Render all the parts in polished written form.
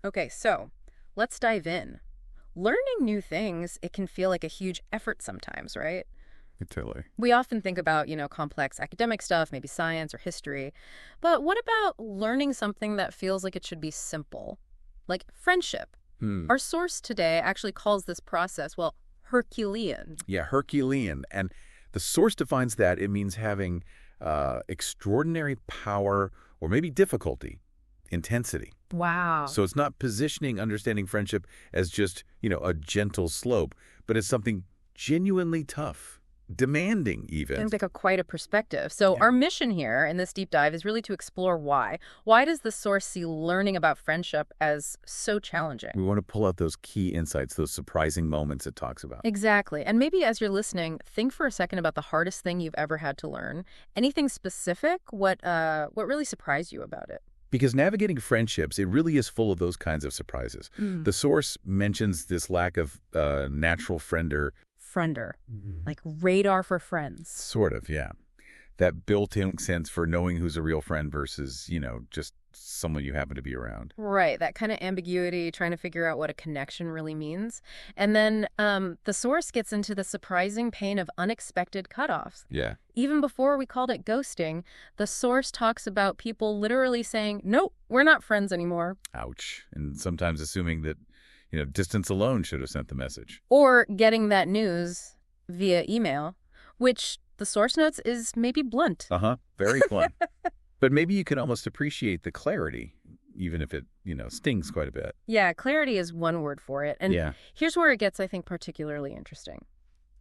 Okay, so let's dive in. Learning new things, it can feel like a huge effort sometimes, right? Totally. We often think about, complex academic stuff, maybe science or history. But what about learning something that feels like it should be simple? Like friendship. Hmm. Our source today actually calls this process, well, Herculean. Yeah, Herculean. And the source defines that it means having extraordinary power or maybe difficulty, intensity. Wow. So it's not positioning understanding friendship as just, a gentle slope, but as something genuinely tough, demanding even. Seems like quite a perspective. So Yeah. our mission here in this deep dive is really to explore why. Why does the source see learning about friendship as so challenging? We want to pull out those key insights, those surprising moments it talks about. Exactly. And maybe as you're listening, think for a second about the hardest thing you've ever had to learn. Anything specific? What really surprised you about it? Because navigating friendships, it really is full of those kinds of surprises. Mm. The source mentions this lack of natural friender, Friender. Like radar for friends. sort of, yeah. That built-in sense for knowing who's a real friend versus, just someone you happen to be around. Right, that kind of ambiguity, trying to figure out what a connection really means. And then the source gets into the surprising pain of unexpected cutoffs. Yeah. Even before we called it ghosting, the source talks about people literally saying, nope, we're not friends anymore. Ouch. And sometimes assuming that, distance alone should have sent the message. Or getting that news via email, which the source notes is maybe blunt. Uh-huh. Very blunt. But maybe you can almost appreciate the clarity, even if it, stings quite a bit. Yeah, clarity is one word for it. And Yeah. here's where it gets, I think, particularly interesting.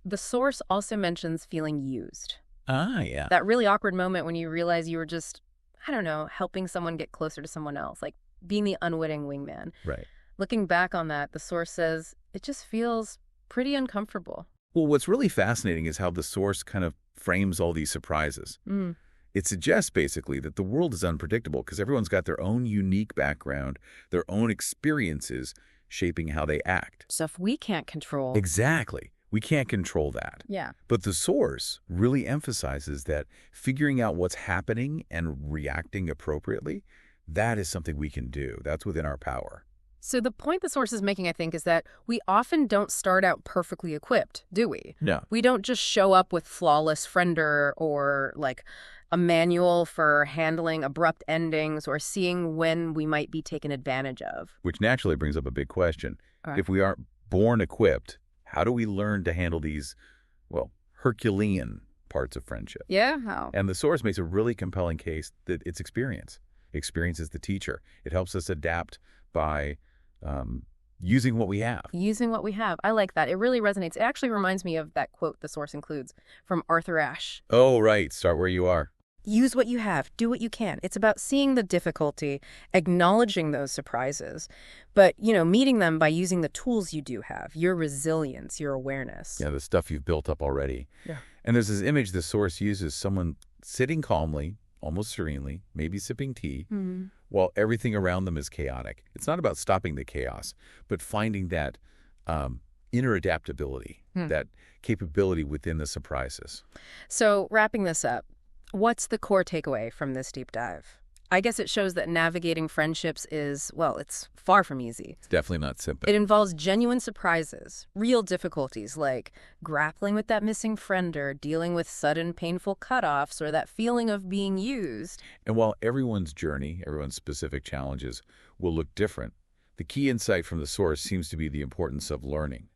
The source also mentions feeling used. Ah, yeah. That really awkward moment when you realize you were just, I don't know, helping someone get closer to someone else, like being the unwitting wingman. Right. Looking back on that, the source says it just feels pretty uncomfortable. Well, what's really fascinating is how the source kind of frames all these surprises. Mm. It suggests basically that the world is unpredictable because everyone's got their own unique background, their own experiences shaping how they act. Stuff we can't control. Exactly. We can't control that. Yeah. But the source really emphasizes that figuring out what's happening and reacting appropriately, that is something we can do. That's within our power. So the point the source is making, I think, is that we often don't start out perfectly equipped, do we? Yeah. We don't just show up with flawless friender or like a manual for handling abrupt endings or seeing when we might be taken advantage of. Which naturally brings up a big question. All right. If we aren't born equipped, how do we learn to handle these, well, Herculean parts of friendship? Yeah, how? And the source makes a really compelling case that it's experience. Experience is the teacher. It helps us adapt by using what we have. Using what we have. I like that. It really resonates. It actually reminds me of that quote the source includes from Arthur Ashe. Oh, right. Start where you are. Use what you have. Do what you can. It's about seeing the difficulty, acknowledging those surprises, but, meeting them by using the tools you do have, your resilience, your awareness. Yeah, the stuff you've built up already. Yeah. And there's this image the source uses, someone sitting calmly, almost serenely, maybe sipping tea, Mhm. while everything around them is chaotic. It's not about stopping the chaos, but finding that inner adaptability, that capability within the surprises. So, wrapping this up, what's the core takeaway from this deep dive? I guess it shows that navigating friendships is, well, it's far from easy. It's definitely not simple. It involves genuine surprises, real difficulties like grappling with that missing friend or dealing with sudden painful cutoffs or that feeling of being used. And while everyone's journey, everyone's specific challenges will look different, the key insight from the source seems to be the importance of learning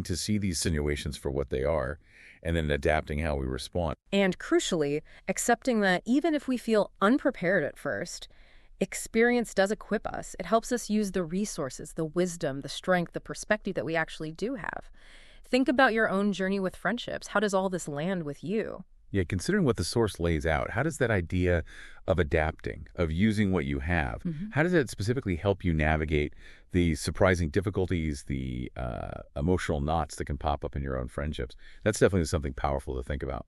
to see these situations for what they are, and then adapting how we respond. And crucially, accepting that even if we feel unprepared at first, experience does equip us. It helps us use the resources, the wisdom, the strength, the perspective that we actually do have. Think about your own journey with friendships. How does all this land with you? Yeah, considering what the source lays out, how does that idea of adapting, of using what you have, how does that specifically help you navigate the surprising difficulties, the emotional knots that can pop up in your own friendships? That's definitely something powerful to think about.